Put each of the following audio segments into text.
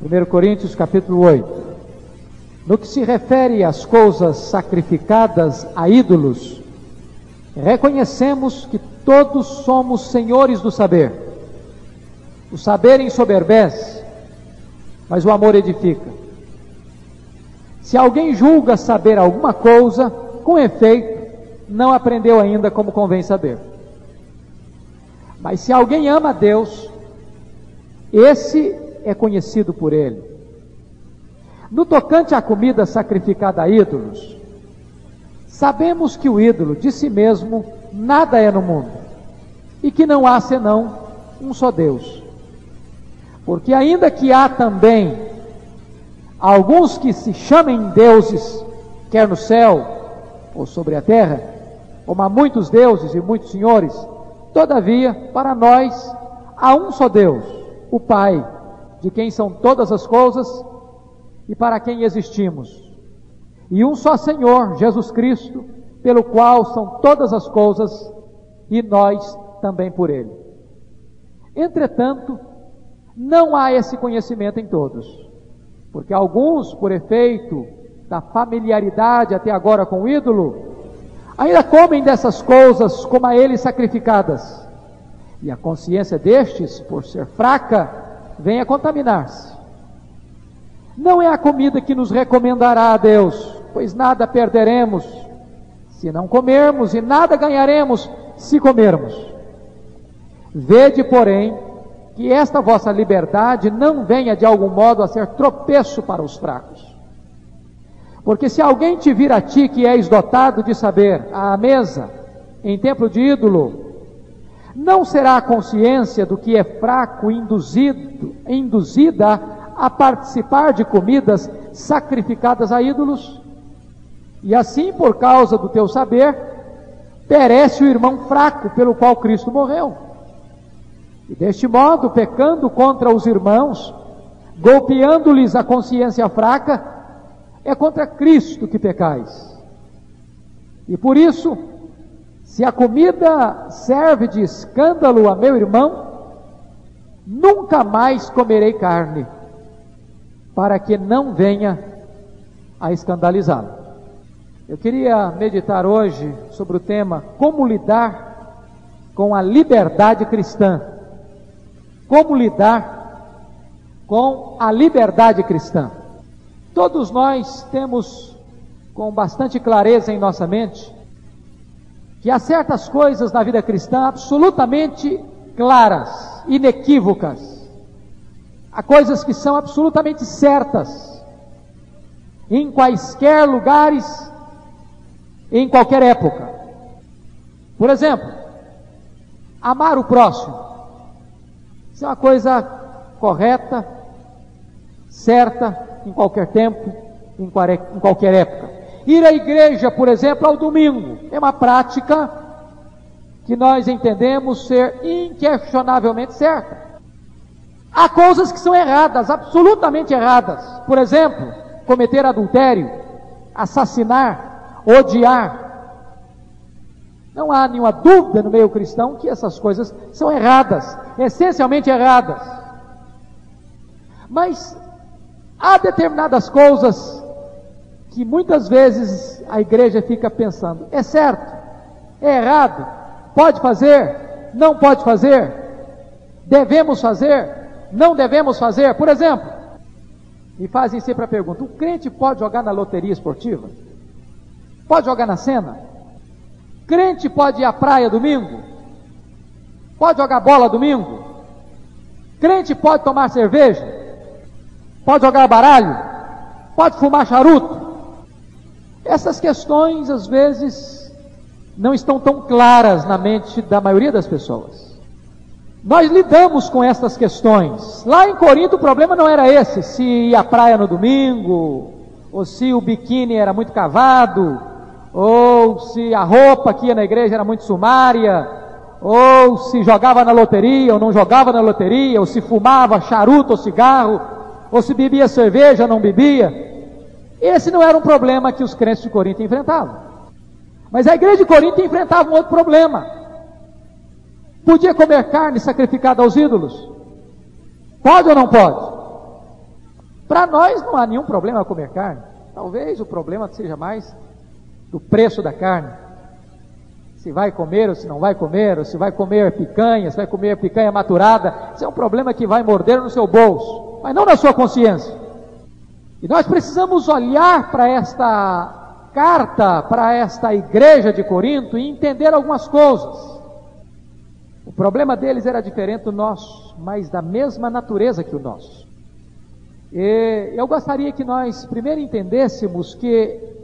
1 Coríntios capítulo 8. No que se refere às coisas sacrificadas a ídolos, reconhecemos que todos somos senhores do saber. O saber ensoberbece, mas o amor edifica. Se alguém julga saber alguma coisa, com efeito, não aprendeu ainda como convém saber. Mas se alguém ama a Deus, esse é conhecido por ele. No tocante à comida sacrificada a ídolos, sabemos que o ídolo de si mesmo nada é no mundo, e que não há senão um só Deus. Porque ainda que há também alguns que se chamem deuses, quer no céu ou sobre a terra, como há muitos deuses e muitos senhores, todavia, para nós, há um só Deus, o Pai, de quem são todas as coisas e para quem existimos, e um só Senhor, Jesus Cristo, pelo qual são todas as coisas, e nós também por Ele. Entretanto, não há esse conhecimento em todos, porque alguns, por efeito da familiaridade até agora com o ídolo, ainda comem dessas coisas como a eles sacrificadas, e a consciência destes, por ser fraca, vem a contaminar-se. Não é a comida que nos recomendará a Deus, pois nada perderemos se não comermos, e nada ganharemos se comermos. Vede, porém, que esta vossa liberdade não venha de algum modo a ser tropeço para os fracos. Porque se alguém te vir a ti que és dotado de saber à mesa, em templo de ídolo, não será a consciência do que é fraco induzida a participar de comidas sacrificadas a ídolos? E assim, por causa do teu saber, perece o irmão fraco pelo qual Cristo morreu. E deste modo, pecando contra os irmãos, golpeando-lhes a consciência fraca, é contra Cristo que pecais. E por isso, se a comida serve de escândalo a meu irmão, nunca mais comerei carne, para que não venha a escandalizá-lo. Eu queria meditar hoje sobre o tema como lidar com a liberdade cristã. Como lidar com a liberdade cristã. Todos nós temos com bastante clareza em nossa mente que há certas coisas na vida cristã absolutamente claras, inequívocas. Há coisas que são absolutamente certas, em quaisquer lugares, em qualquer época. Por exemplo, amar o próximo. Isso é uma coisa correta, certa, em qualquer tempo, em qualquer época. Ir à igreja, por exemplo, ao domingo, é uma prática que nós entendemos ser inquestionavelmente certa. Há coisas que são erradas, absolutamente erradas. Por exemplo, cometer adultério, assassinar, odiar. Não há nenhuma dúvida no meio cristão que essas coisas são erradas, essencialmente erradas. Mas há determinadas coisas que muitas vezes a igreja fica pensando: é certo? É errado? Pode fazer? Não pode fazer? Devemos fazer? Não devemos fazer? Por exemplo, me fazem sempre a pergunta: o crente pode jogar na loteria esportiva? Pode jogar na Sena? Crente pode ir à praia domingo? Pode jogar bola domingo? Crente pode tomar cerveja? Pode jogar baralho? Pode fumar charuto? Essas questões, às vezes, não estão tão claras na mente da maioria das pessoas. Nós lidamos com essas questões. Lá em Corinto o problema não era esse, se ia à praia no domingo, ou se o biquíni era muito cavado, ou se a roupa que ia na igreja era muito sumária, ou se jogava na loteria ou não jogava na loteria, ou se fumava charuto ou cigarro, ou se bebia cerveja ou não bebia. Esse não era um problema que os crentes de Corinto enfrentavam. Mas a igreja de Corinto enfrentava um outro problema. Podia comer carne sacrificada aos ídolos? Pode ou não pode? Para nós não há nenhum problema comer carne. Talvez o problema seja mais do preço da carne. Se vai comer ou se não vai comer, ou se vai comer picanha, se vai comer picanha maturada. Isso é um problema que vai morder no seu bolso, mas não na sua consciência. E nós precisamos olhar para esta carta, para esta igreja de Corinto e entender algumas coisas. O problema deles era diferente do nosso, mas da mesma natureza que o nosso. E eu gostaria que nós primeiro entendêssemos que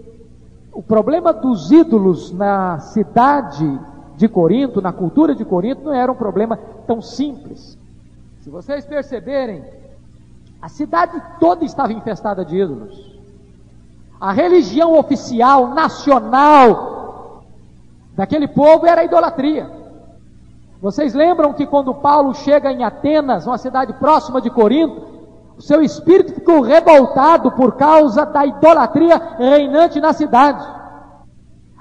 o problema dos ídolos na cidade de Corinto, na cultura de Corinto, não era um problema tão simples. Se vocês perceberem, a cidade toda estava infestada de ídolos. A religião oficial, nacional daquele povo era a idolatria. Vocês lembram que quando Paulo chega em Atenas, uma cidade próxima de Corinto, o seu espírito ficou revoltado por causa da idolatria reinante na cidade.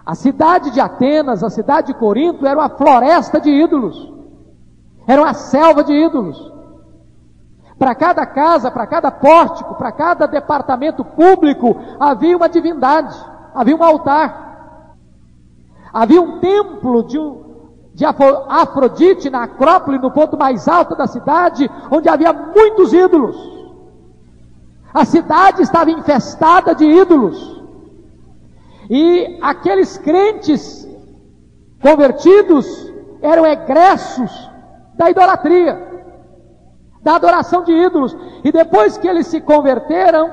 A cidade de Atenas, a cidade de Corinto, era uma floresta de ídolos. Era uma selva de ídolos. Para cada casa, para cada pórtico, para cada departamento público, havia uma divindade, havia um altar. Havia um templo de Afrodite na Acrópole, no ponto mais alto da cidade, onde havia muitos ídolos. A cidade estava infestada de ídolos. E aqueles crentes convertidos eram egressos da idolatria, da adoração de ídolos. E depois que eles se converteram,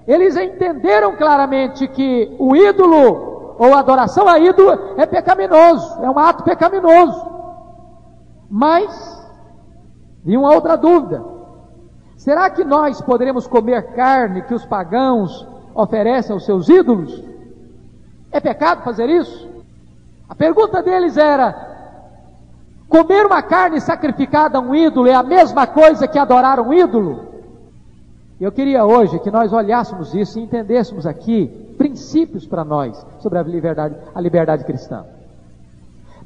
eles entenderam claramente que o ídolo, ou a adoração a ídolo, é pecaminoso, é um ato pecaminoso. Mas, e uma outra dúvida: será que nós poderemos comer carne que os pagãos oferecem aos seus ídolos? É pecado fazer isso? A pergunta deles era: comer uma carne sacrificada a um ídolo é a mesma coisa que adorar um ídolo? Eu queria hoje que nós olhássemos isso e entendêssemos aqui princípios para nós sobre a liberdade cristã.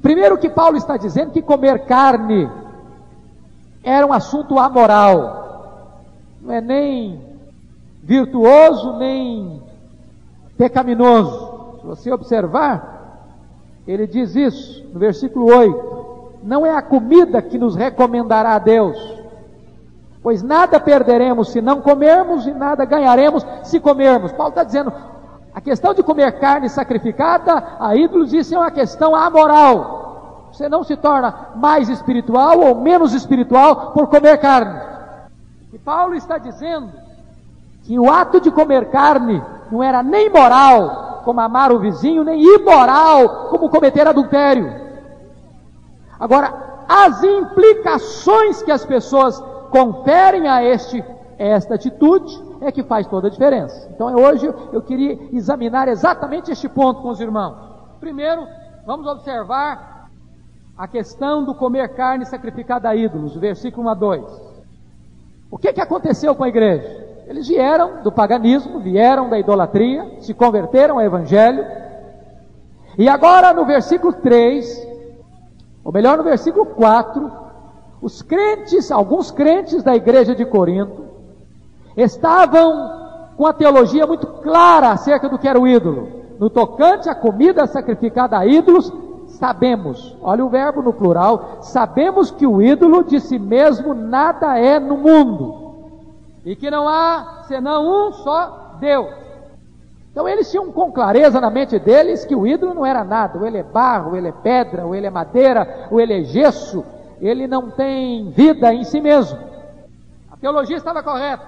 Primeiro, que Paulo está dizendo que comer carne era um assunto amoral. Não é nem virtuoso, nem pecaminoso. Se você observar, ele diz isso no versículo 8: não é a comida que nos recomendará a Deus, pois nada perderemos se não comermos e nada ganharemos se comermos. Paulo está dizendo, a questão de comer carne sacrificada a ídolos, isso é uma questão amoral. Você não se torna mais espiritual ou menos espiritual por comer carne. E Paulo está dizendo que o ato de comer carne não era nem moral, como amar o vizinho, nem imoral, como cometer adultério. Agora, as implicações que as pessoas conferem a esta atitude é que faz toda a diferença. Então hoje eu queria examinar exatamente este ponto com os irmãos. Primeiro, vamos observar a questão do comer carne sacrificada a ídolos, versículo 1 a 2. O que aconteceu com a igreja? Eles vieram do paganismo, vieram da idolatria, se converteram ao evangelho, e agora no versículo 3, ou melhor no versículo 4, os crentes, alguns crentes da igreja de Corinto, estavam com a teologia muito clara acerca do que era o ídolo. No tocante à comida sacrificada a ídolos, sabemos, olha o verbo no plural, sabemos que o ídolo de si mesmo nada é no mundo, e que não há senão um só Deus. Então eles tinham com clareza na mente deles que o ídolo não era nada, ou ele é barro, ou ele é pedra, ou ele é madeira, ou ele é gesso, ele não tem vida em si mesmo. A teologia estava correta,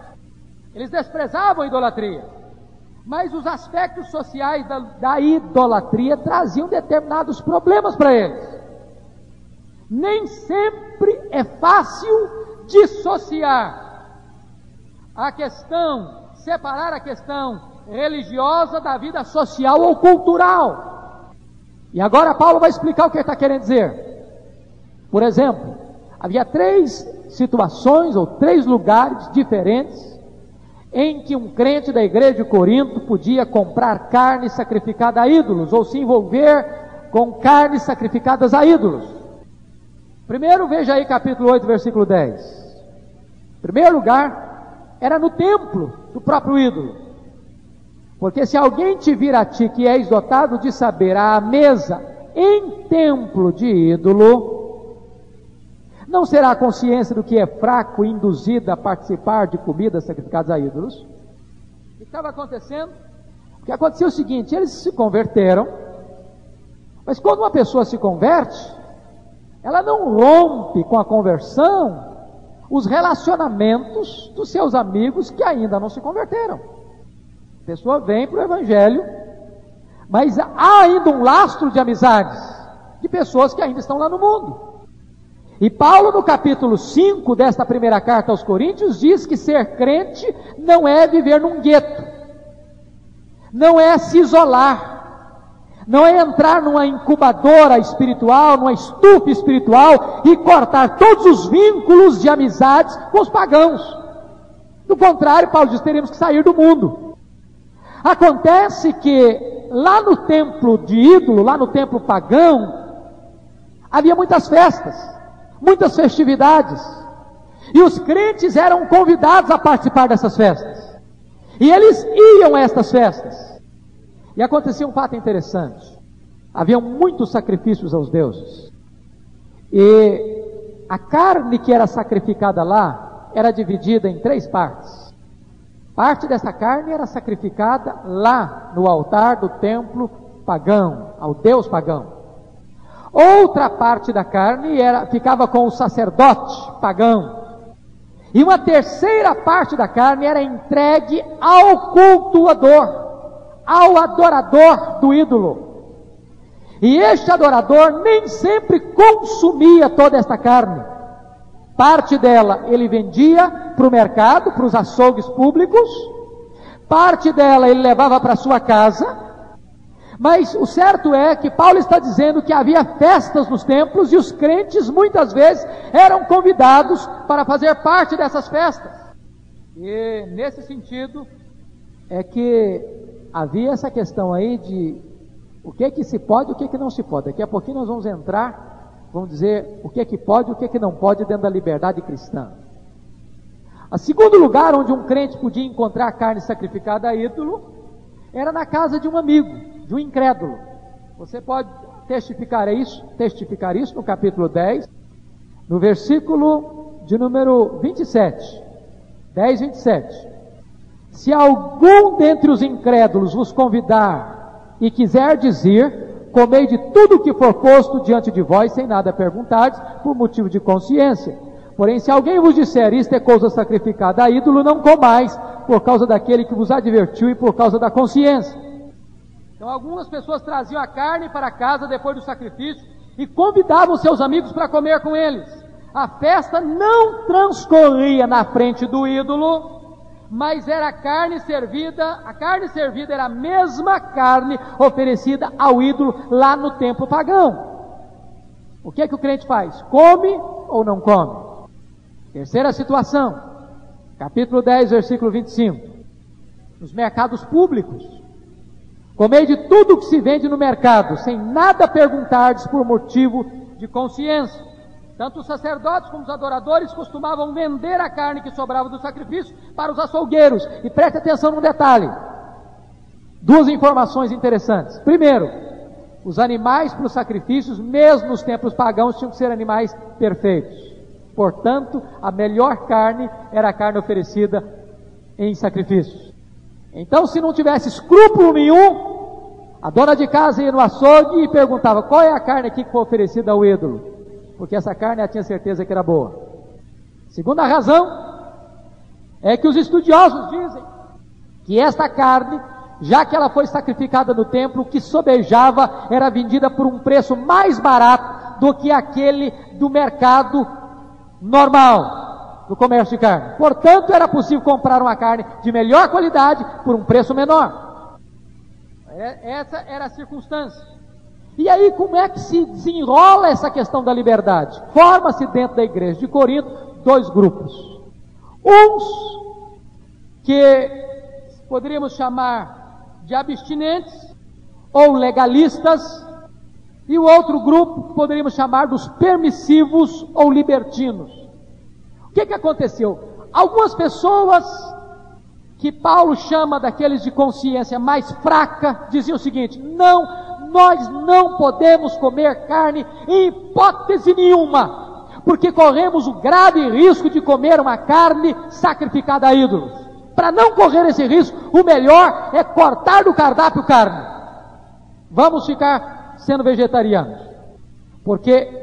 eles desprezavam a idolatria, mas os aspectos sociais da idolatria traziam determinados problemas para eles. Nem sempre é fácil dissociar a questão, separar a questão religiosa da vida social ou cultural. E agora Paulo vai explicar o que ele está querendo dizer. Por exemplo, havia 3 situações ou 3 lugares diferentes em que um crente da igreja de Corinto podia comprar carne sacrificada a ídolos, ou se envolver com carnes sacrificadas a ídolos. Primeiro, veja aí capítulo 8, versículo 10. Em primeiro lugar, era no templo do próprio ídolo. Porque se alguém te vir a ti que és dotado de saber à mesa em templo de ídolo, não será a consciência do que é fraco induzida a participar de comidas sacrificadas a ídolos? O que estava acontecendo? O que aconteceu é o seguinte: eles se converteram, mas quando uma pessoa se converte, ela não rompe com a conversão os relacionamentos dos seus amigos que ainda não se converteram. A pessoa vem para o Evangelho, mas há ainda um lastro de amizades, de pessoas que ainda estão lá no mundo. E Paulo, no capítulo 5 desta primeira carta aos Coríntios, diz que ser crente não é viver num gueto, não é se isolar, não é entrar numa incubadora espiritual, numa estufa espiritual e cortar todos os vínculos de amizades com os pagãos. Do contrário, Paulo diz, teremos que sair do mundo. Acontece que lá no templo de ídolo, lá no templo pagão, havia muitas festas, muitas festividades, e os crentes eram convidados a participar dessas festas, e eles iam a estas festas. E acontecia um fato interessante: haviam muitos sacrifícios aos deuses, e a carne que era sacrificada lá era dividida em 3 partes. Parte dessa carne era sacrificada lá no altar do templo pagão, ao deus pagão. Outra parte da carne ficava com o sacerdote pagão. E uma terceira parte da carne era entregue ao cultuador, ao adorador do ídolo. E este adorador nem sempre consumia toda esta carne. Parte dela ele vendia para o mercado, para os açougues públicos. Parte dela ele levava para sua casa. Mas o certo é que Paulo está dizendo que havia festas nos templos, e os crentes muitas vezes eram convidados para fazer parte dessas festas. E nesse sentido é que havia essa questão aí de o que é que se pode e o que é que não se pode. Daqui a pouquinho nós vamos entrar, vamos dizer o que é que pode e o que é que não pode dentro da liberdade cristã. O segundo lugar onde um crente podia encontrar carne sacrificada a ídolo era na casa de um amigo, de um incrédulo. Você pode testificar isso no capítulo 10, no versículo de número 27, 10, 27. Se algum dentre os incrédulos vos convidar e quiser dizer, comei de tudo o que for posto diante de vós, sem nada perguntardes, por motivo de consciência. Porém, se alguém vos disser, isto é coisa sacrificada a ídolo, não comais, por causa daquele que vos advertiu e por causa da consciência. Então, algumas pessoas traziam a carne para casa depois do sacrifício e convidavam seus amigos para comer com eles. A festa não transcorria na frente do ídolo, mas era a carne servida era a mesma carne oferecida ao ídolo lá no templo pagão. O que é que o crente faz? Come ou não come? Terceira situação, capítulo 10, versículo 25. Nos mercados públicos, comei de tudo o que se vende no mercado, sem nada perguntardes por motivo de consciência. Tanto os sacerdotes como os adoradores costumavam vender a carne que sobrava do sacrifício para os açougueiros. E preste atenção num detalhe. 2 informações interessantes. Primeiro, os animais para os sacrifícios, mesmo nos templos pagãos, tinham que ser animais perfeitos. Portanto, a melhor carne era a carne oferecida em sacrifícios. Então, se não tivesse escrúpulo nenhum, a dona de casa ia no açougue e perguntava, qual é a carne aqui que foi oferecida ao ídolo? Porque essa carne ela tinha certeza que era boa. Segunda razão é que os estudiosos dizem que esta carne, já que ela foi sacrificada no templo, o que sobejava era vendida por um preço mais barato do que aquele do mercado normal, do comércio de carne. Portanto, era possível comprar uma carne de melhor qualidade por um preço menor. Essa era a circunstância. E aí, como é que se desenrola essa questão da liberdade? Forma-se dentro da igreja de Corinto 2 grupos. Uns que poderíamos chamar de abstinentes ou legalistas, e o outro grupo poderíamos chamar dos permissivos ou libertinos. O que aconteceu? Algumas pessoas que Paulo chama daqueles de consciência mais fraca, diziam o seguinte: não, nós não podemos comer carne em hipótese nenhuma, porque corremos o grave risco de comer uma carne sacrificada a ídolos. Para não correr esse risco, o melhor é cortar do cardápio carne. Vamos ficar sendo vegetarianos, porque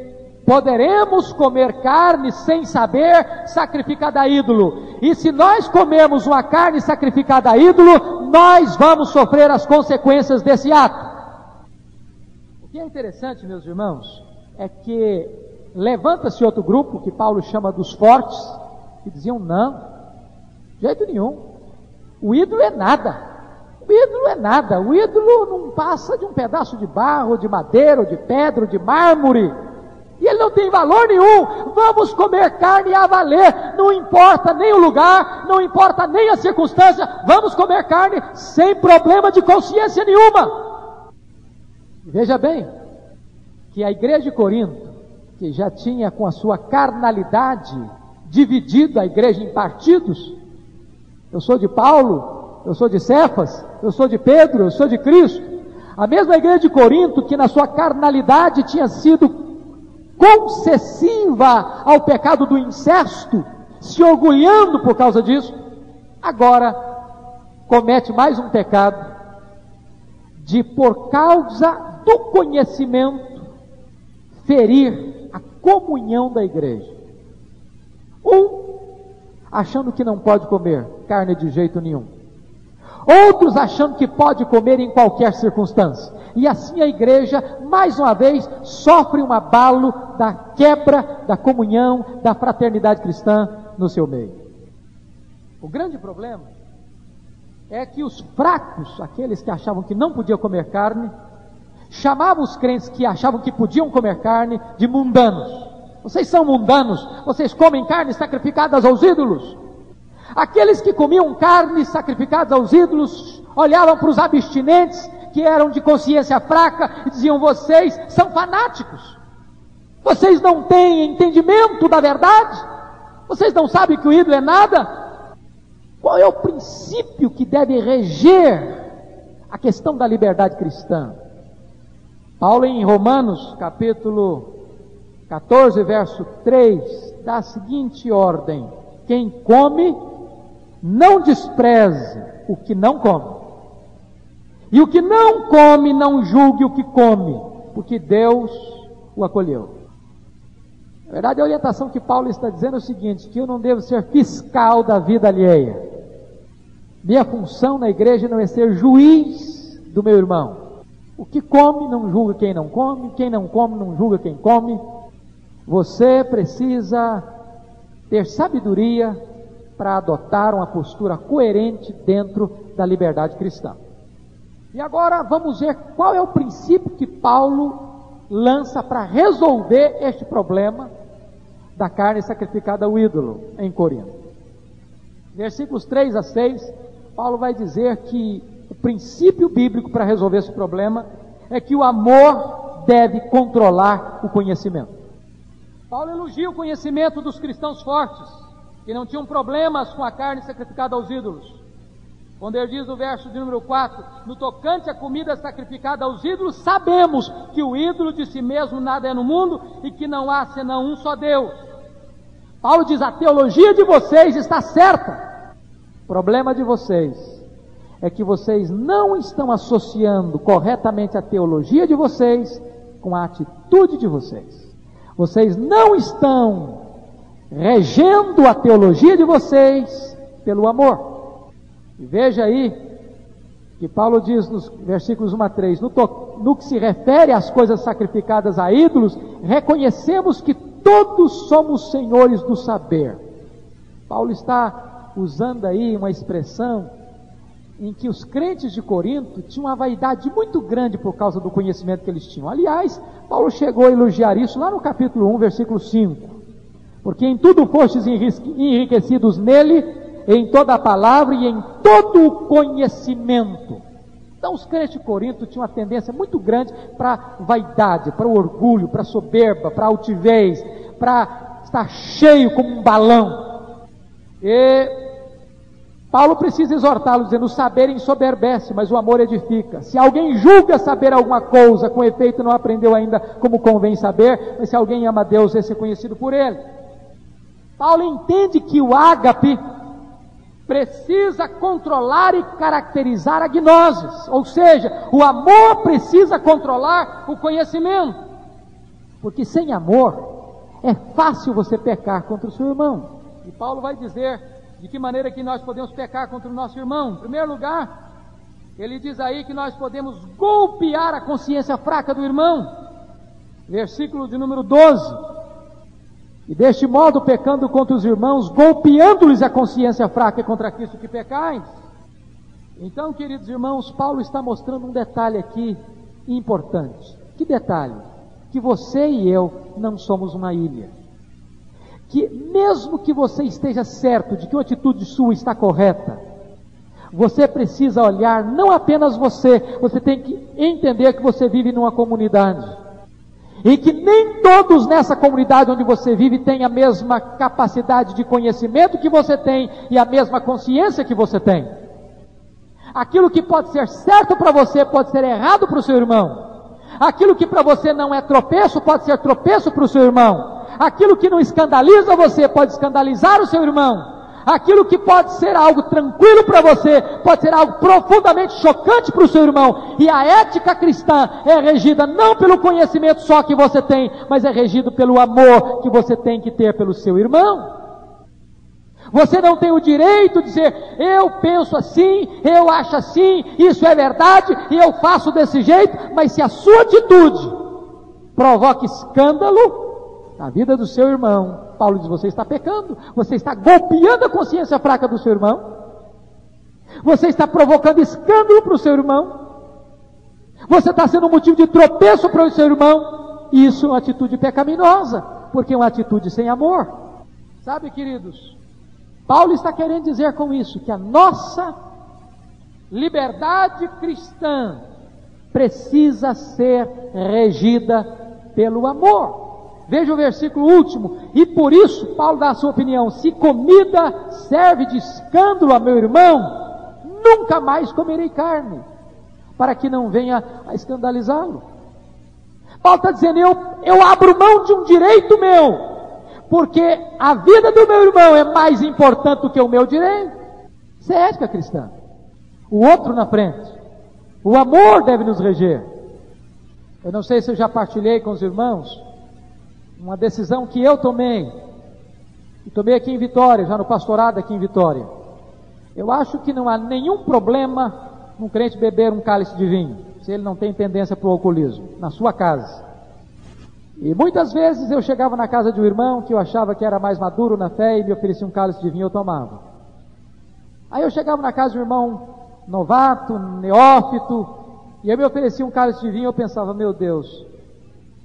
poderemos comer carne sem saber, sacrificada a ídolo. E se nós comermos uma carne sacrificada a ídolo, nós vamos sofrer as consequências desse ato. O que é interessante, meus irmãos, é que levanta-se outro grupo, que Paulo chama dos fortes, que diziam: não, de jeito nenhum, o ídolo é nada. O ídolo é nada, o ídolo não passa de um pedaço de barro, de madeira, ou de pedra, ou de mármore, e ele não tem valor nenhum. Vamos comer carne a valer, não importa nem o lugar, não importa nem a circunstância, vamos comer carne sem problema de consciência nenhuma. Veja bem, que a igreja de Corinto, que já tinha com a sua carnalidade dividido a igreja em partidos, eu sou de Paulo, eu sou de Cefas, eu sou de Pedro, eu sou de Cristo. A mesma igreja de Corinto, que na sua carnalidade tinha sido concessiva ao pecado do incesto, se orgulhando por causa disso, agora comete mais um pecado de, por causa do conhecimento, ferir a comunhão da igreja. Achando que não pode comer carne de jeito nenhum. Outros achando que pode comer em qualquer circunstância. E assim a igreja, mais uma vez, sofre um abalo da quebra da comunhão, da fraternidade cristã no seu meio. O grande problema é que os fracos, aqueles que achavam que não podiam comer carne, chamavam os crentes que achavam que podiam comer carne de mundanos. Vocês são mundanos, vocês comem carne sacrificadas aos ídolos. Aqueles que comiam carne sacrificadas aos ídolos olhavam para os abstinentes, que eram de consciência fraca, e diziam: vocês são fanáticos, vocês não têm entendimento da verdade, vocês não sabem que o ídolo é nada. Qual é o princípio que deve reger a questão da liberdade cristã? Paulo, em Romanos capítulo 14, verso 3, dá a seguinte ordem: quem come, não despreze o que não come, e o que não come, não julgue o que come, porque Deus o acolheu. Na verdade, a orientação que Paulo está dizendo é o seguinte: que eu não devo ser fiscal da vida alheia. Minha função na igreja não é ser juiz do meu irmão. O que come, não julga quem não come, quem não come, não julga quem come. Você precisa ter sabedoria para adotar uma postura coerente dentro da liberdade cristã. E agora vamos ver qual é o princípio que Paulo lança para resolver este problema da carne sacrificada ao ídolo em Corinto. Versículos 3 a 6, Paulo vai dizer que o princípio bíblico para resolver esse problema é que o amor deve controlar o conhecimento. Paulo elogia o conhecimento dos cristãos fortes, que não tinham problemas com a carne sacrificada aos ídolos. Quando ele diz no verso de número 4, no tocante à comida sacrificada aos ídolos, sabemos que o ídolo de si mesmo nada é no mundo e que não há senão um só Deus. Paulo diz: a teologia de vocês está certa. O problema de vocês é que vocês não estão associando corretamente a teologia de vocês com a atitude de vocês. Vocês não estão regendo a teologia de vocês pelo amor. E veja aí que Paulo diz nos versículos 1 a 3, no que se refere às coisas sacrificadas a ídolos, reconhecemos que todos somos senhores do saber. Paulo está usando aí uma expressão em que os crentes de Corinto tinham uma vaidade muito grande por causa do conhecimento que eles tinham. Aliás, Paulo chegou a elogiar isso lá no capítulo 1, versículo 5. Porque em tudo fostes enriquecidos nele, em toda a palavra e em todo o conhecimento. Então os crentes de Corinto tinham uma tendência muito grande para vaidade, para o orgulho, para a soberba, para a altivez, para estar cheio como um balão. E Paulo precisa exortá-lo, dizendo: o saber ensoberbece, mas o amor edifica. Se alguém julga saber alguma coisa, com efeito não aprendeu ainda como convém saber, mas se alguém ama a Deus, esse é conhecido por ele. Paulo entende que o ágape precisa controlar e caracterizar a gnoses, ou seja, o amor precisa controlar o conhecimento, porque sem amor é fácil você pecar contra o seu irmão. E Paulo vai dizer de que maneira que nós podemos pecar contra o nosso irmão. Em primeiro lugar, ele diz aí que nós podemos golpear a consciência fraca do irmão, versículo de número 12. E deste modo, pecando contra os irmãos, golpeando-lhes a consciência fraca, contra Cristo que pecais. Então, queridos irmãos, Paulo está mostrando um detalhe aqui importante. Que detalhe? Que você e eu não somos uma ilha. Que mesmo que você esteja certo de que a atitude sua está correta, você precisa olhar não apenas você tem que entender que você vive numa comunidade. E que nem todos nessa comunidade onde você vive têm a mesma capacidade de conhecimento que você tem e a mesma consciência que você tem. Aquilo que pode ser certo para você pode ser errado para o seu irmão. Aquilo que para você não é tropeço pode ser tropeço para o seu irmão. Aquilo que não escandaliza você pode escandalizar o seu irmão. Aquilo que pode ser algo tranquilo para você, pode ser algo profundamente chocante para o seu irmão. E a ética cristã é regida não pelo conhecimento só que você tem, mas é regido pelo amor que você tem que ter pelo seu irmão. Você não tem o direito de dizer: eu penso assim, eu acho assim, isso é verdade e eu faço desse jeito. Mas se a sua atitude provoca escândalo na vida do seu irmão, Paulo diz: você está pecando, você está golpeando a consciência fraca do seu irmão, você está provocando escândalo para o seu irmão, você está sendo um motivo de tropeço para o seu irmão. Isso é uma atitude pecaminosa, porque é uma atitude sem amor. Sabe, queridos, Paulo está querendo dizer com isso que a nossa liberdade cristã precisa ser regida pelo amor. Veja o versículo último: e por isso, Paulo dá a sua opinião: se comida serve de escândalo a meu irmão, nunca mais comerei carne, para que não venha a escandalizá-lo. Paulo está dizendo: eu abro mão de um direito meu, porque a vida do meu irmão é mais importante do que o meu direito. Isso é ética cristã. O outro na frente. O amor deve nos reger. Eu não sei se eu já partilhei com os irmãos uma decisão que eu tomei, e tomei aqui em Vitória, já no pastorado aqui em Vitória. Eu acho que não há nenhum problema um crente beber um cálice de vinho, se ele não tem tendência para o alcoolismo, na sua casa. E muitas vezes eu chegava na casa de um irmão que eu achava que era mais maduro na fé e me oferecia um cálice de vinho, eu tomava. Aí eu chegava na casa de um irmão novato, neófito, e eu me oferecia um cálice de vinho, eu pensava: meu Deus,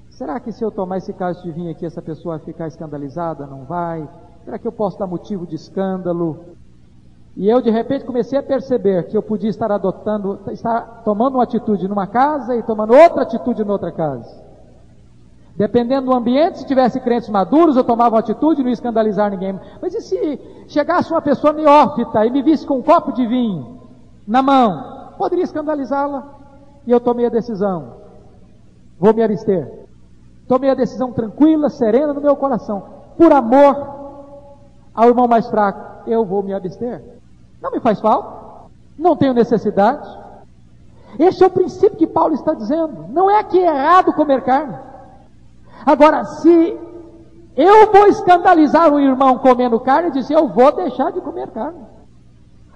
será que se eu tomar esse cálice de vinho aqui, essa pessoa vai ficar escandalizada? Não vai? Será que eu posso dar motivo de escândalo? E eu de repente comecei a perceber que eu podia estar tomando uma atitude numa casa e tomando outra atitude noutra casa. Dependendo do ambiente, se tivesse crentes maduros, eu tomava uma atitude e não ia escandalizar ninguém. Mas e se chegasse uma pessoa neófita e me visse com um copo de vinho na mão? Poderia escandalizá-la. E eu tomei a decisão: vou me abster. Tomei a decisão tranquila, serena no meu coração. Por amor ao irmão mais fraco, eu vou me abster. Não me faz falta, não tenho necessidade. Esse é o princípio que Paulo está dizendo. Não é que é errado comer carne. Agora, se eu vou escandalizar um irmão comendo carne, ele diz: eu vou deixar de comer carne.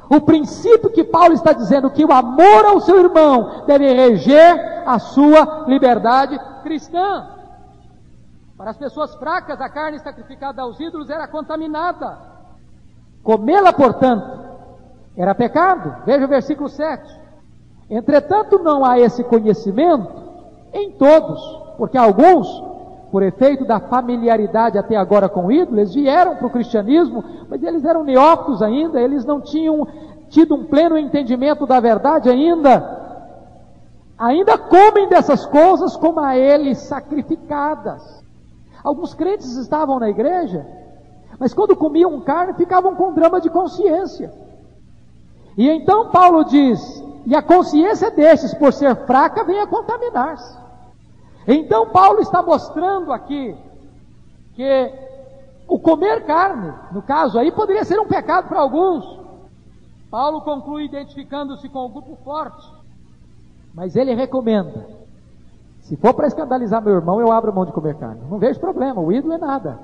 O princípio que Paulo está dizendo, que o amor ao seu irmão deve reger a sua liberdade cristã. Para as pessoas fracas, a carne sacrificada aos ídolos era contaminada. Comê-la, portanto, era pecado. Veja o versículo 7. Entretanto, não há esse conhecimento em todos, porque alguns, por efeito da familiaridade até agora com o ídolo, eles vieram para o cristianismo, mas eles eram neófitos ainda, eles não tinham tido um pleno entendimento da verdade ainda comem dessas coisas como a eles sacrificadas. Alguns crentes estavam na igreja, Mas quando comiam carne, ficavam com drama de consciência. E então Paulo diz, e a consciência destes, por ser fraca, vem a contaminar-se. Então Paulo está mostrando aqui que o comer carne, no caso aí, poderia ser um pecado para alguns. Paulo conclui identificando-se com o grupo forte, mas ele recomenda: se for para escandalizar meu irmão, eu abro mão de comer carne. Não vejo problema, o ídolo é nada.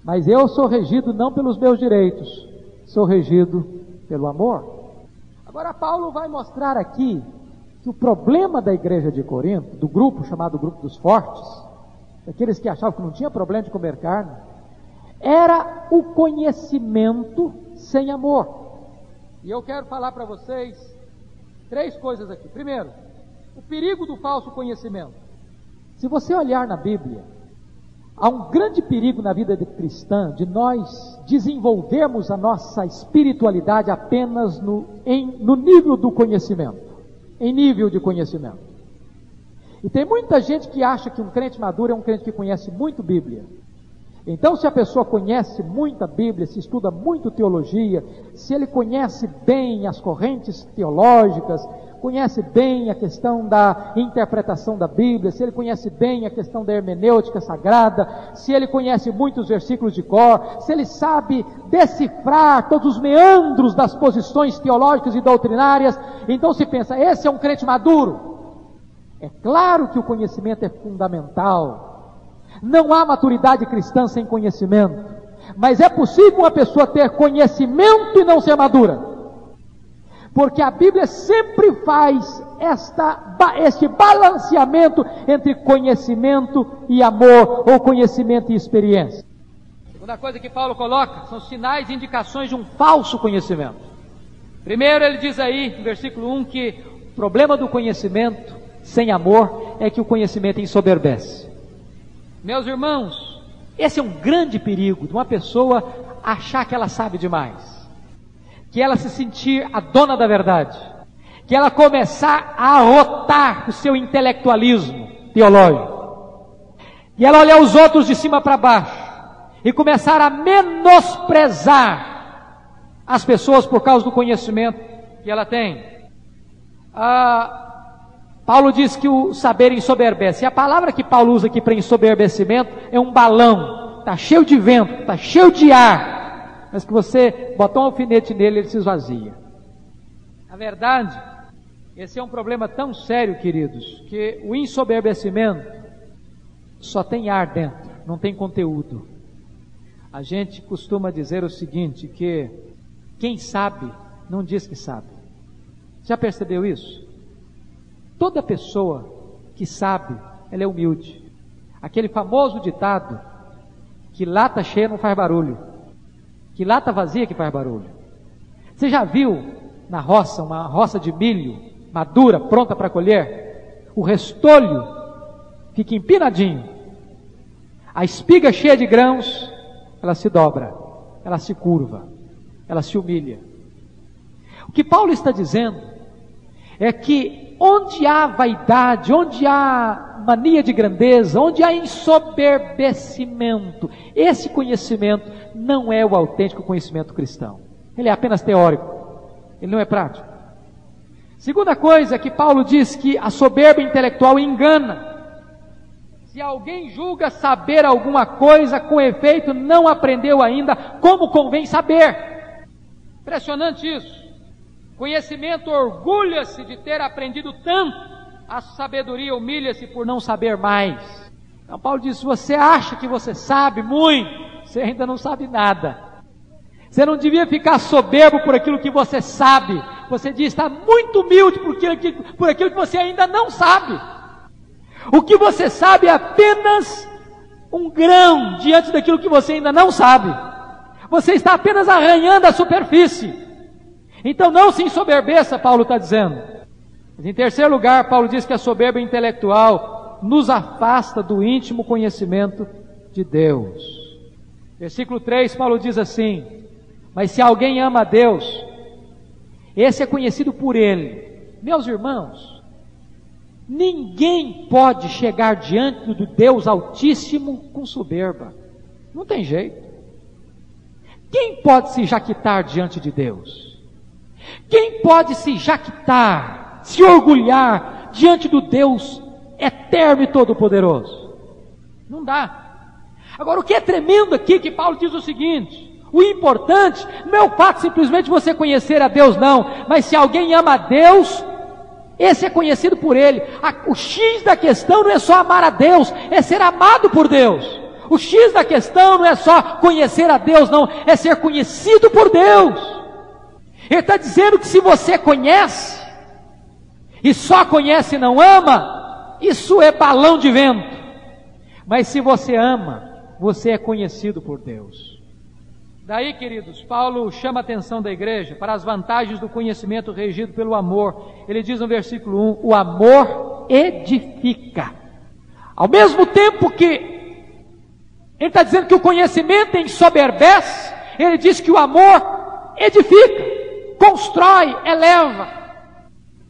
Mas eu sou regido não pelos meus direitos, sou regido pelo amor. Agora Paulo vai mostrar aqui que o problema da igreja de Corinto, do grupo chamado grupo dos fortes, aqueles que achavam que não tinha problema de comer carne, era o conhecimento sem amor. E eu quero falar para vocês 3 coisas aqui. Primeiro, o perigo do falso conhecimento. Se você olhar na Bíblia, há um grande perigo na vida cristã de nós desenvolvermos a nossa espiritualidade apenas no nível do conhecimento, em nível de conhecimento. E tem muita gente que acha que um crente maduro é um crente que conhece muito Bíblia. Então, se a pessoa conhece muita Bíblia, se estuda muito teologia, se ele conhece bem as correntes teológicas, conhece bem a questão da interpretação da Bíblia, se ele conhece bem a questão da hermenêutica sagrada, se ele conhece muitos versículos de cor, se ele sabe decifrar todos os meandros das posições teológicas e doutrinárias, então se pensa, esse é um crente maduro. É claro que o conhecimento é fundamental. Não há maturidade cristã sem conhecimento, mas é possível uma pessoa ter conhecimento e não ser madura, porque a Bíblia sempre faz este balanceamento entre conhecimento e amor, ou conhecimento e experiência. A segunda coisa que Paulo coloca são sinais e indicações de um falso conhecimento. Primeiro ele diz aí, no versículo 1, que o problema do conhecimento sem amor é que o conhecimento ensoberbece. Meus irmãos, esse é um grande perigo de uma pessoa achar que ela sabe demais, que ela se sentir a dona da verdade, que ela começar a arrotar o seu intelectualismo teológico, e ela olhar os outros de cima para baixo, e começar a menosprezar as pessoas por causa do conhecimento que ela tem. Paulo diz que o saber ensoberbece. E a palavra que Paulo usa aqui para ensoberbecimento é um balão. Está cheio de vento, está cheio de ar, mas que você botar um alfinete nele, ele se esvazia. Na verdade, esse é um problema tão sério, queridos, que o ensoberbecimento só tem ar dentro, não tem conteúdo. A gente costuma dizer o seguinte, que quem sabe não diz que sabe. Já percebeu isso? Toda pessoa que sabe, ela é humilde. Aquele famoso ditado, que lata cheia não faz barulho, que lata vazia que faz barulho. Você já viu na roça, uma roça de milho, madura, pronta para colher? O restolho fica empinadinho. A espiga cheia de grãos, ela se dobra, ela se curva, ela se humilha. O que Paulo está dizendo é que onde há vaidade, onde há mania de grandeza, onde há ensoberbecimento, esse conhecimento não é o autêntico conhecimento cristão. Ele é apenas teórico, ele não é prático. Segunda coisa é que Paulo diz que a soberba intelectual engana. Se alguém julga saber alguma coisa, com efeito não aprendeu ainda como convém saber. Impressionante isso. Conhecimento orgulha-se de ter aprendido tanto, a sabedoria humilha-se por não saber mais. Então Paulo diz, se você acha que você sabe muito, você ainda não sabe nada. Você não devia ficar soberbo por aquilo que você sabe. Você devia estar muito humilde por aquilo que você ainda não sabe. O que você sabe é apenas um grão diante daquilo que você ainda não sabe. Você está apenas arranhando a superfície. Então não se ensoberbeça, Paulo está dizendo. Mas em terceiro lugar, Paulo diz que a soberba intelectual nos afasta do íntimo conhecimento de Deus. Versículo 3, Paulo diz assim, mas se alguém ama a Deus, esse é conhecido por Ele. Meus irmãos, ninguém pode chegar diante do Deus Altíssimo com soberba. Não tem jeito. Quem pode se jactar diante de Deus? Quem pode se jactar, se orgulhar diante do Deus eterno e todo-poderoso? Não dá. Agora, o que é tremendo aqui, que Paulo diz o seguinte: o importante não é o fato de simplesmente você conhecer a Deus, não, mas se alguém ama a Deus, esse é conhecido por Ele. O X da questão não é só amar a Deus, é ser amado por Deus. O X da questão não é só conhecer a Deus, não, é ser conhecido por Deus. Ele está dizendo que se você conhece, e só conhece e não ama, isso é balão de vento. Mas se você ama, você é conhecido por Deus. Daí, queridos, Paulo chama a atenção da igreja para as vantagens do conhecimento regido pelo amor. Ele diz no versículo 1, o amor edifica. Ao mesmo tempo que ele está dizendo que o conhecimento ensoberbece, ele diz que o amor edifica, constrói, eleva,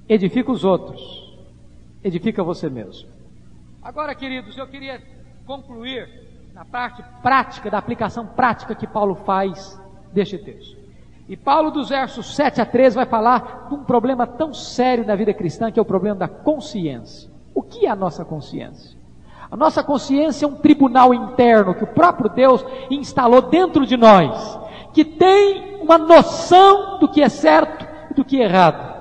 edifica os outros, edifica você mesmo. Agora, queridos, eu queria concluir na parte prática, da aplicação prática que Paulo faz deste texto. E Paulo, dos versos 7 a 13, vai falar de um problema tão sério na vida cristã, que é o problema da consciência. O que é a nossa consciência? A nossa consciência é um tribunal interno que o próprio Deus instalou dentro de nós, que tem uma noção do que é certo e do que é errado.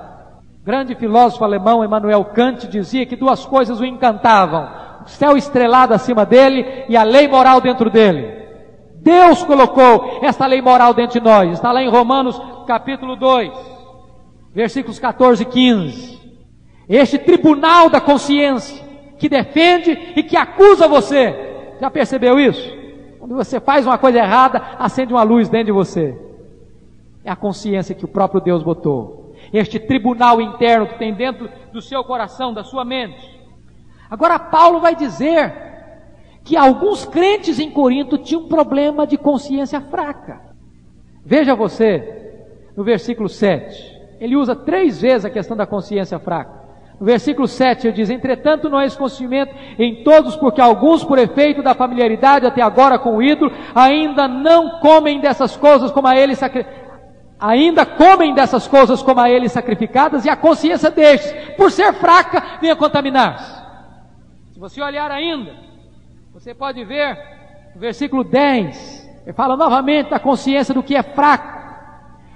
O grande filósofo alemão Immanuel Kant dizia que duas coisas o encantavam: o céu estrelado acima dele e a lei moral dentro dele. Deus colocou esta lei moral dentro de nós. Está lá em Romanos capítulo 2, versículos 14 e 15. Este tribunal da consciência que defende e que acusa você. Já percebeu isso? Quando você faz uma coisa errada, acende uma luz dentro de você. É a consciência que o próprio Deus botou. Este tribunal interno que tem dentro do seu coração, da sua mente. Agora Paulo vai dizer que alguns crentes em Corinto tinham um problema de consciência fraca. Veja você, no versículo 7, ele usa 3 vezes a questão da consciência fraca. No versículo 7 ele diz: entretanto não há esse conhecimento em todos, porque alguns, por efeito da familiaridade até agora com o ídolo, ainda comem dessas coisas como a ele sacrificadas, e a consciência destes, por ser fraca, vem a contaminar-se. Se você olhar ainda, você pode ver no versículo 10, ele fala novamente da consciência do que é fraco.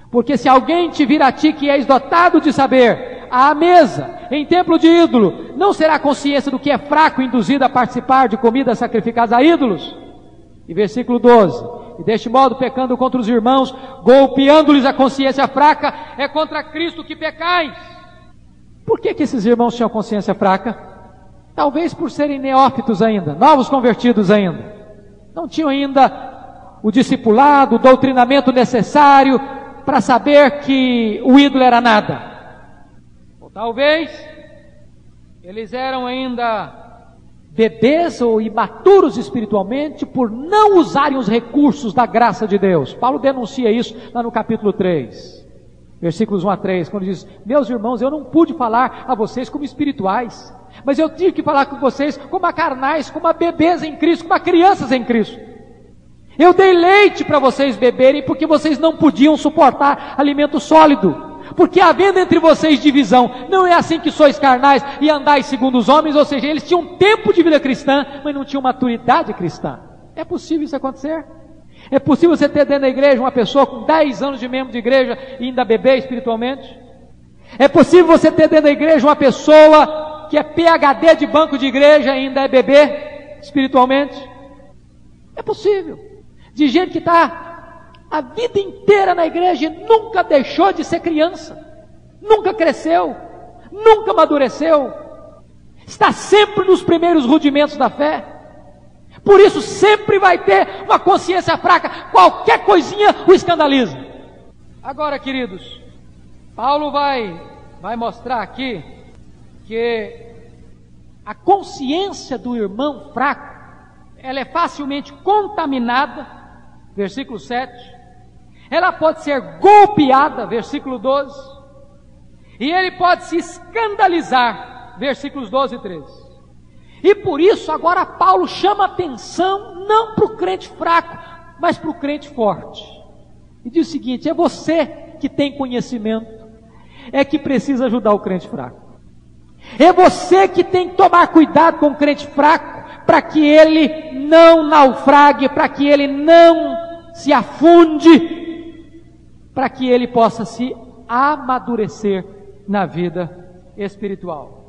Porque se alguém te vir a ti que és dotado de saber, à mesa, em templo de ídolo, não será a consciência do que é fraco induzida a participar de comidas sacrificadas a ídolos? E versículo 12, e deste modo pecando contra os irmãos, golpeando-lhes a consciência fraca, é contra Cristo que pecais. Por que esses irmãos tinham consciência fraca? Talvez por serem neófitos ainda, novos convertidos ainda. Não tinham ainda o discipulado, o doutrinamento necessário para saber que o ídolo era nada. Ou talvez eles eram ainda bebês ou imaturos espiritualmente por não usarem os recursos da graça de Deus. Paulo denuncia isso lá no capítulo 3, versículos 1 a 3, quando diz: meus irmãos, eu não pude falar a vocês como espirituais, mas eu tive que falar com vocês como a carnais, como a bebês em Cristo, como a crianças em Cristo. Eu dei leite para vocês beberem, porque vocês não podiam suportar alimento sólido. Porque havendo entre vocês divisão, não é assim que sois carnais e andais segundo os homens. Ou seja, eles tinham tempo de vida cristã, mas não tinham maturidade cristã. É possível isso acontecer? É possível você ter dentro da igreja uma pessoa com 10 anos de membro de igreja e ainda beber espiritualmente? É possível você ter dentro da igreja uma pessoa que é PhD de banco de igreja e ainda é bebê espiritualmente? É possível. De gente que está a vida inteira na igreja e nunca deixou de ser criança, nunca cresceu, nunca amadureceu, está sempre nos primeiros rudimentos da fé. Por isso sempre vai ter uma consciência fraca, qualquer coisinha o escandaliza. Agora, queridos, Paulo vai mostrar aqui que a consciência do irmão fraco, ela é facilmente contaminada, versículo 7, ela pode ser golpeada, versículo 12, e ele pode se escandalizar, versículos 12 e 13. E por isso agora Paulo chama atenção não para o crente fraco, mas para o crente forte. E diz o seguinte: é você que tem conhecimento, é que precisa ajudar o crente fraco. É você que tem que tomar cuidado com o crente fraco, para que ele não naufrague, para que ele não se afunde, para que ele possa se amadurecer na vida espiritual.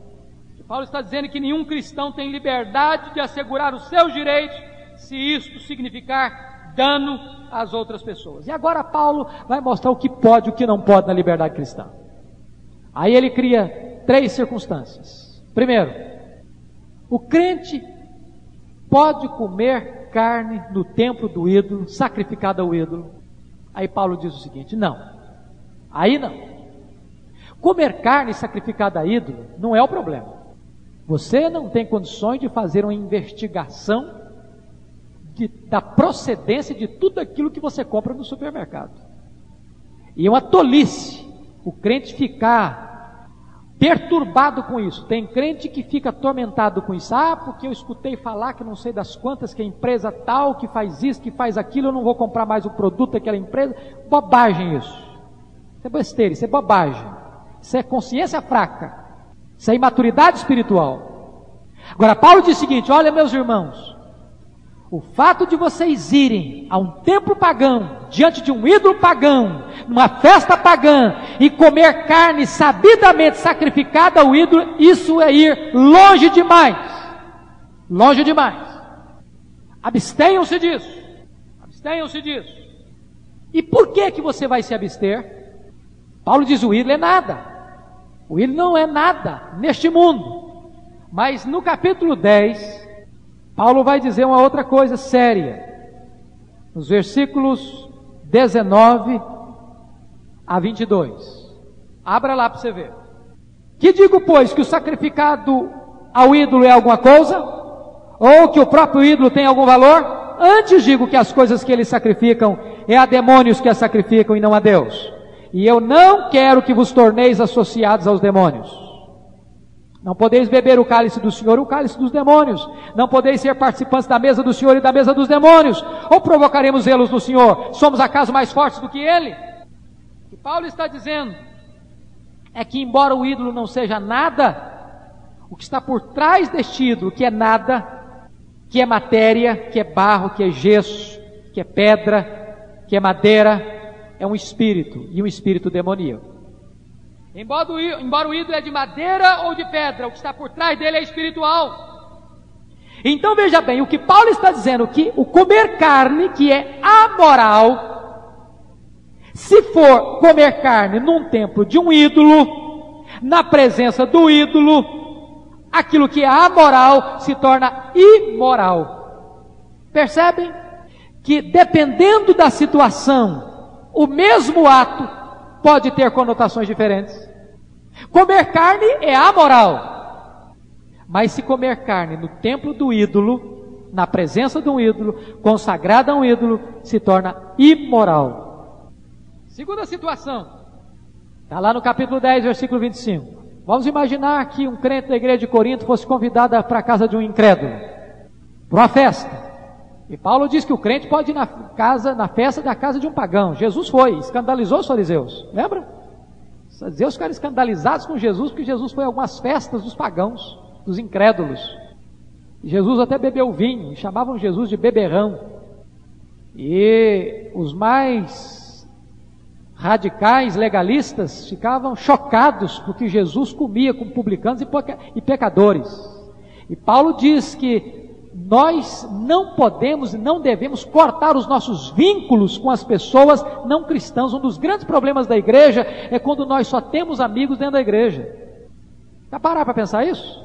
Paulo está dizendo que nenhum cristão tem liberdade de assegurar os seus direitos, se isto significar dano às outras pessoas. E agora Paulo vai mostrar o que pode e o que não pode na liberdade cristã. Aí ele cria 3 circunstâncias. Primeiro, o crente pode comer carne no templo do ídolo, sacrificada ao ídolo. Aí Paulo diz o seguinte: não, aí não. Comer carne sacrificada a ídolo não é o problema. Você não tem condições de fazer uma investigação da procedência de tudo aquilo que você compra no supermercado. E é uma tolice o crente ficar perturbado com isso. Tem crente que fica atormentado com isso. Ah, porque eu escutei falar que não sei das quantas, que a empresa tal, que faz isso, que faz aquilo, eu não vou comprar mais o produto daquela empresa. Bobagem isso. Isso é besteira, isso é bobagem. Isso é consciência fraca. Isso é imaturidade espiritual. Agora Paulo diz o seguinte: olha, meus irmãos, o fato de vocês irem a um templo pagão, diante de um ídolo pagão, numa festa pagã, e comer carne sabidamente sacrificada ao ídolo, isso é ir longe demais. Longe demais. Abstenham-se disso. Abstenham-se disso. E por que você vai se abster? Paulo diz: o ídolo é nada. O ídolo não é nada neste mundo. Mas no capítulo 10, Paulo vai dizer uma outra coisa séria. Nos versículos 19 a 22. Abra lá para você ver. Que digo, pois, que o sacrificado ao ídolo é alguma coisa? Ou que o próprio ídolo tem algum valor? Antes digo que as coisas que eles sacrificam é a demônios que as sacrificam e não a Deus. E eu não quero que vos torneis associados aos demônios. Não podeis beber o cálice do Senhor e o cálice dos demônios. Não podeis ser participantes da mesa do Senhor e da mesa dos demônios. Ou provocaremos zelos do Senhor? Somos acaso mais fortes do que Ele? O que Paulo está dizendo é que, embora o ídolo não seja nada, o que está por trás deste ídolo, que é nada, que é matéria, que é barro, que é gesso, que é pedra, que é madeira, é um espírito, e um espírito demoníaco. Embora o ídolo é de madeira ou de pedra, o que está por trás dele é espiritual. Então veja bem, o que Paulo está dizendo, que o comer carne, que é amoral, se for comer carne num templo de um ídolo, na presença do ídolo, aquilo que é amoral se torna imoral. Percebem? Que dependendo da situação, o mesmo ato pode ter conotações diferentes. Comer carne é amoral. Mas se comer carne no templo do ídolo, na presença de um ídolo, consagrada a um ídolo, se torna imoral. Segunda situação, está lá no capítulo 10, versículo 25. Vamos imaginar que um crente da igreja de Corinto fosse convidado para a casa de um incrédulo, para uma festa. E Paulo diz que o crente pode ir na festa da casa de um pagão. Jesus foi, escandalizou os fariseus. Lembra? Os fariseus ficaram escandalizados com Jesus, porque Jesus foi a algumas festas dos pagãos, dos incrédulos. E Jesus até bebeu vinho, e chamavam Jesus de beberrão. E os mais radicais, legalistas, ficavam chocados porque Jesus comia com publicanos e pecadores. E Paulo diz que nós não podemos e não devemos cortar os nossos vínculos com as pessoas não cristãs. Um dos grandes problemas da igreja é quando nós só temos amigos dentro da igreja. Já parar para pensar isso?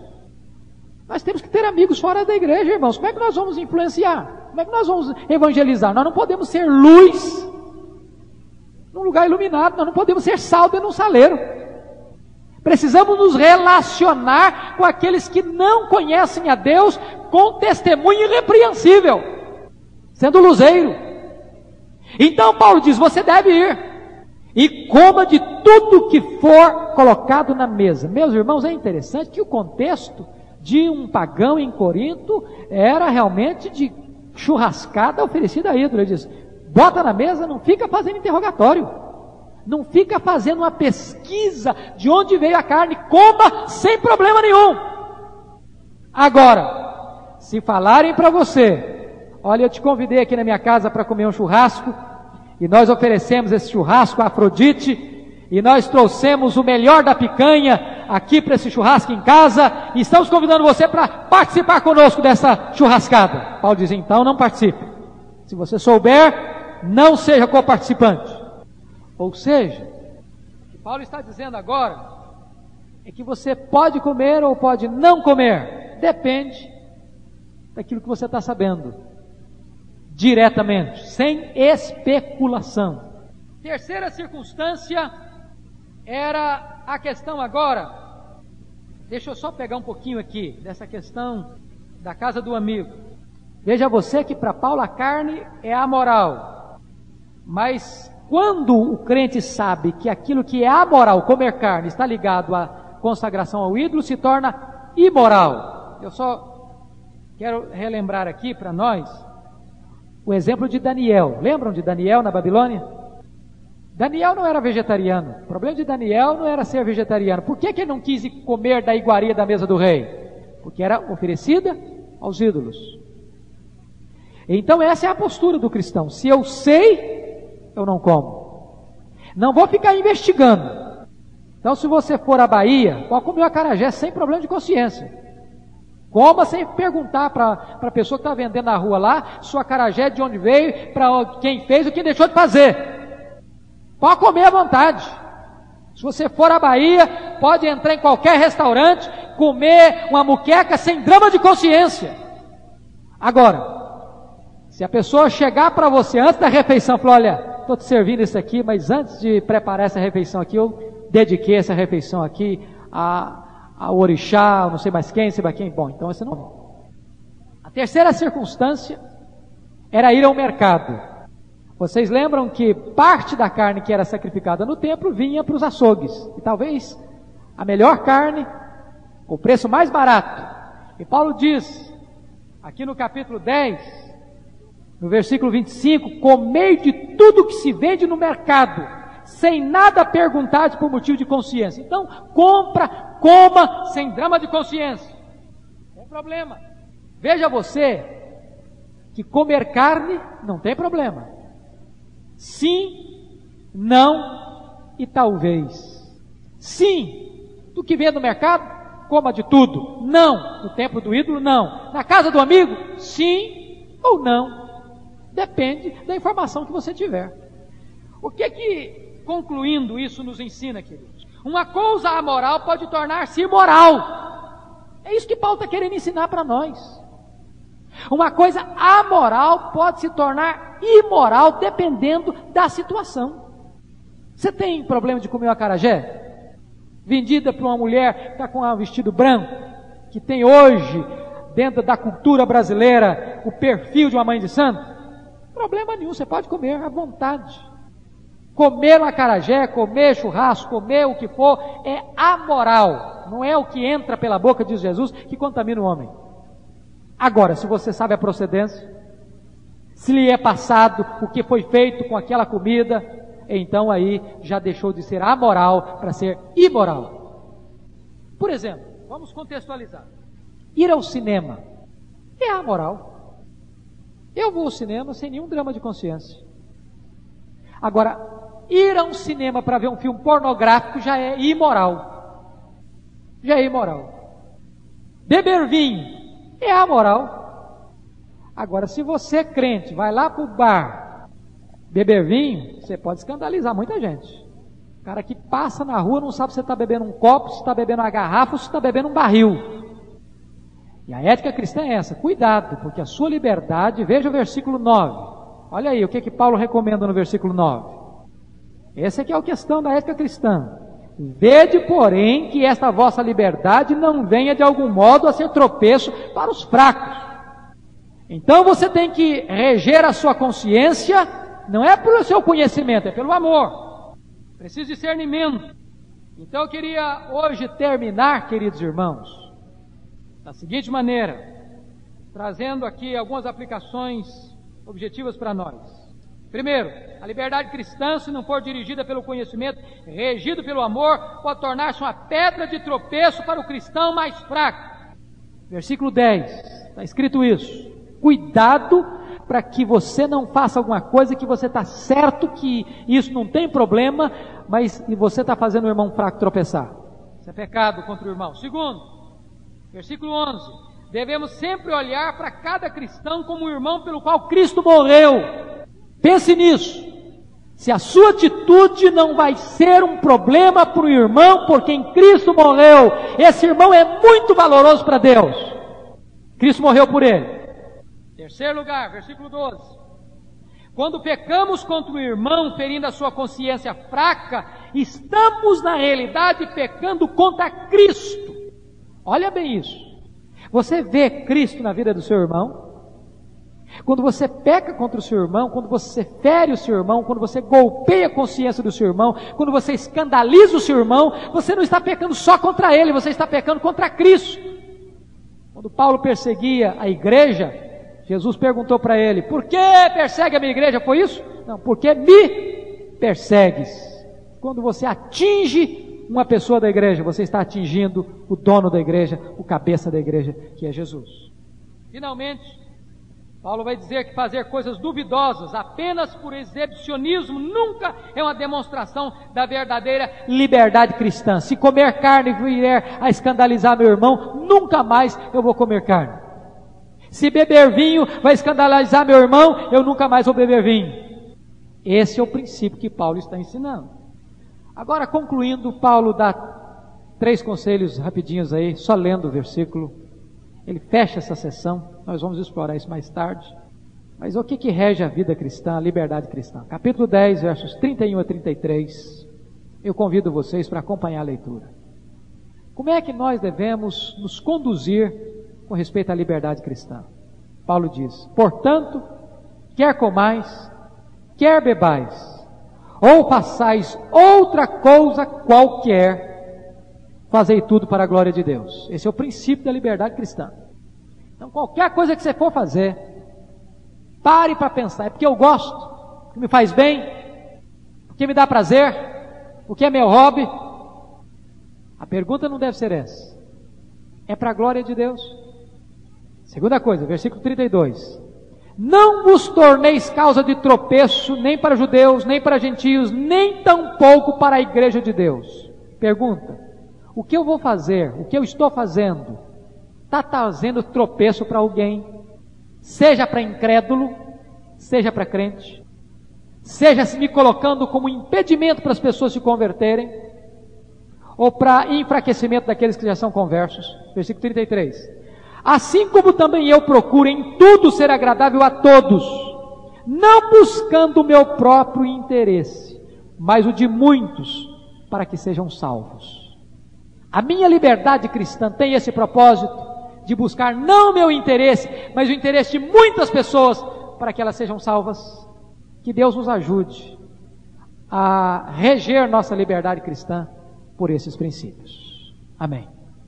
Nós temos que ter amigos fora da igreja, irmãos. Como é que nós vamos influenciar? Como é que nós vamos evangelizar? Nós não podemos ser luz num lugar iluminado. Nós não podemos ser sal dentro de um saleiro. Precisamos nos relacionar com aqueles que não conhecem a Deus com testemunho irrepreensível, sendo luzeiro. Então Paulo diz: você deve ir e coma de tudo que for colocado na mesa. Meus irmãos, é interessante que o contexto de um pagão em Corinto era realmente de churrascada oferecida a ídolo. Ele diz: bota na mesa, não fica fazendo interrogatório, não fica fazendo uma pesquisa de onde veio a carne, coma sem problema nenhum. Agora, se falarem para você, olha, eu te convidei aqui na minha casa para comer um churrasco, e nós oferecemos esse churrasco a Afrodite, e nós trouxemos o melhor da picanha aqui para esse churrasco em casa, e estamos convidando você para participar conosco dessa churrascada. Paulo diz, então não participe. Se você souber, não seja coparticipante. Ou seja, o que Paulo está dizendo agora é que você pode comer ou pode não comer, depende daquilo que você está sabendo, diretamente, sem especulação. Terceira circunstância era a questão agora, deixa eu só pegar um pouquinho aqui, dessa questão da casa do amigo. Veja você que para Paulo a carne é amoral, mas quando o crente sabe que aquilo que é amoral, comer carne, está ligado à consagração ao ídolo, se torna imoral. Eu só quero relembrar aqui para nós o exemplo de Daniel. Lembram de Daniel na Babilônia? Daniel não era vegetariano. O problema de Daniel não era ser vegetariano. Por que ele não quis comer da iguaria da mesa do rei? Porque era oferecida aos ídolos. Então essa é a postura do cristão. Se eu sei, eu não como. Não vou ficar investigando. Então se você for à Bahia, pode comer o acarajé sem problema de consciência. Coma sem perguntar para a pessoa que está vendendo na rua lá, se o acarajé de onde veio, para quem fez ou quem deixou de fazer. Pode comer à vontade. Se você for à Bahia, pode entrar em qualquer restaurante, comer uma muqueca sem drama de consciência. Agora, se a pessoa chegar para você antes da refeição e falar, olha, estou te servindo isso aqui, mas antes de preparar essa refeição aqui, eu dediquei essa refeição aqui ao orixá, não sei mais quem, sei mais quem. Bom, então você não. A terceira circunstância era ir ao mercado. Vocês lembram que parte da carne que era sacrificada no templo vinha para os açougues. E talvez a melhor carne, o preço mais barato. E Paulo diz, aqui no capítulo 10, no versículo 25, comei de tudo que se vende no mercado, sem nada perguntar por motivo de consciência. Então, coma sem drama de consciência. Não tem problema. Veja você que comer carne não tem problema. Sim, não e talvez. Sim, do que vê no mercado, coma de tudo. Não, no templo do ídolo, não. Na casa do amigo, sim ou não. Depende da informação que você tiver. O que, concluindo isso, nos ensina, queridos? Uma coisa amoral pode tornar-se imoral. É isso que Paulo está querendo ensinar para nós. Uma coisa amoral pode se tornar imoral dependendo da situação. Você tem problema de comer o acarajé? Vendida para uma mulher que está com um vestido branco, que tem hoje, dentro da cultura brasileira, o perfil de uma mãe de santo? Problema nenhum, você pode comer à vontade. Comer o acarajé, comer churrasco, comer o que for, é amoral. Não é o que entra pela boca, diz Jesus, que contamina o homem. Agora, se você sabe a procedência, se lhe é passado o que foi feito com aquela comida, então aí já deixou de ser amoral para ser imoral. Por exemplo, vamos contextualizar. Ir ao cinema é amoral. Eu vou ao cinema sem nenhum drama de consciência. Agora, ir a um cinema para ver um filme pornográfico já é imoral. Já é imoral. Beber vinho é amoral. Agora, se você é crente, vai lá para o bar beber vinho, você pode escandalizar muita gente. O cara que passa na rua não sabe se está bebendo um copo, se está bebendo uma garrafa ou se está bebendo um barril. E a ética cristã é essa: cuidado, porque a sua liberdade, veja o versículo 9. Olha aí o que Paulo recomenda no versículo 9. Essa aqui é a questão da ética cristã. Vede, porém, que esta vossa liberdade não venha de algum modo a ser tropeço para os fracos. Então você tem que reger a sua consciência, não é pelo seu conhecimento, é pelo amor. Precisa de discernimento. Então eu queria hoje terminar, queridos irmãos, da seguinte maneira, trazendo aqui algumas aplicações objetivas para nós. Primeiro, a liberdade cristã, se não for dirigida pelo conhecimento, regido pelo amor, pode tornar-se uma pedra de tropeço para o cristão mais fraco. Versículo 10, está escrito isso. Cuidado para que você não faça alguma coisa que você está certo que isso não tem problema, mas e você está fazendo o irmão fraco tropeçar. Isso é pecado contra o irmão. Segundo, versículo 11, devemos sempre olhar para cada cristão como um irmão pelo qual Cristo morreu. Pense nisso. Se a sua atitude não vai ser um problema para o irmão por quem Cristo morreu, esse irmão é muito valoroso para Deus. Cristo morreu por ele. Terceiro lugar, versículo 12. Quando pecamos contra o irmão, ferindo a sua consciência fraca, estamos na realidade pecando contra Cristo. Olha bem isso. Você vê Cristo na vida do seu irmão? Quando você peca contra o seu irmão, quando você fere o seu irmão, quando você golpeia a consciência do seu irmão, quando você escandaliza o seu irmão, você não está pecando só contra ele, você está pecando contra Cristo. Quando Paulo perseguia a igreja, Jesus perguntou para ele: por que persegue a minha igreja? Foi isso? Não, porque me persegues. Quando você atinge uma pessoa da igreja, você está atingindo o dono da igreja, o cabeça da igreja, que é Jesus. Finalmente, Paulo vai dizer que fazer coisas duvidosas apenas por exibicionismo nunca é uma demonstração da verdadeira liberdade cristã. Se comer carne vier a escandalizar meu irmão, nunca mais eu vou comer carne. Se beber vinho vai escandalizar meu irmão, eu nunca mais vou beber vinho. Esse é o princípio que Paulo está ensinando. Agora, concluindo, Paulo dá 3 conselhos rapidinhos aí, só lendo o versículo. Ele fecha essa sessão, nós vamos explorar isso mais tarde. Mas o que rege a vida cristã, a liberdade cristã? Capítulo 10, versos 31 a 33. Eu convido vocês para acompanhar a leitura. Como é que nós devemos nos conduzir com respeito à liberdade cristã? Paulo diz: portanto, quer comais, quer bebais, ou façais outra coisa qualquer, fazei tudo para a glória de Deus. Esse é o princípio da liberdade cristã. Então, qualquer coisa que você for fazer, pare para pensar: é porque eu gosto, porque me faz bem, porque me dá prazer, porque é meu hobby? A pergunta não deve ser essa. É para a glória de Deus? Segunda coisa, versículo 32. Não vos torneis causa de tropeço, nem para judeus, nem para gentios, nem tampouco para a igreja de Deus. Pergunta: o que eu vou fazer, o que eu estou fazendo, está trazendo tropeço para alguém? Seja para incrédulo, seja para crente, seja se me colocando como impedimento para as pessoas se converterem, ou para enfraquecimento daqueles que já são conversos. Versículo 33. Assim como também eu procuro em tudo ser agradável a todos, não buscando o meu próprio interesse, mas o de muitos, para que sejam salvos. A minha liberdade cristã tem esse propósito de buscar não o meu interesse, mas o interesse de muitas pessoas, para que elas sejam salvas. Que Deus nos ajude a reger nossa liberdade cristã por esses princípios. Amém.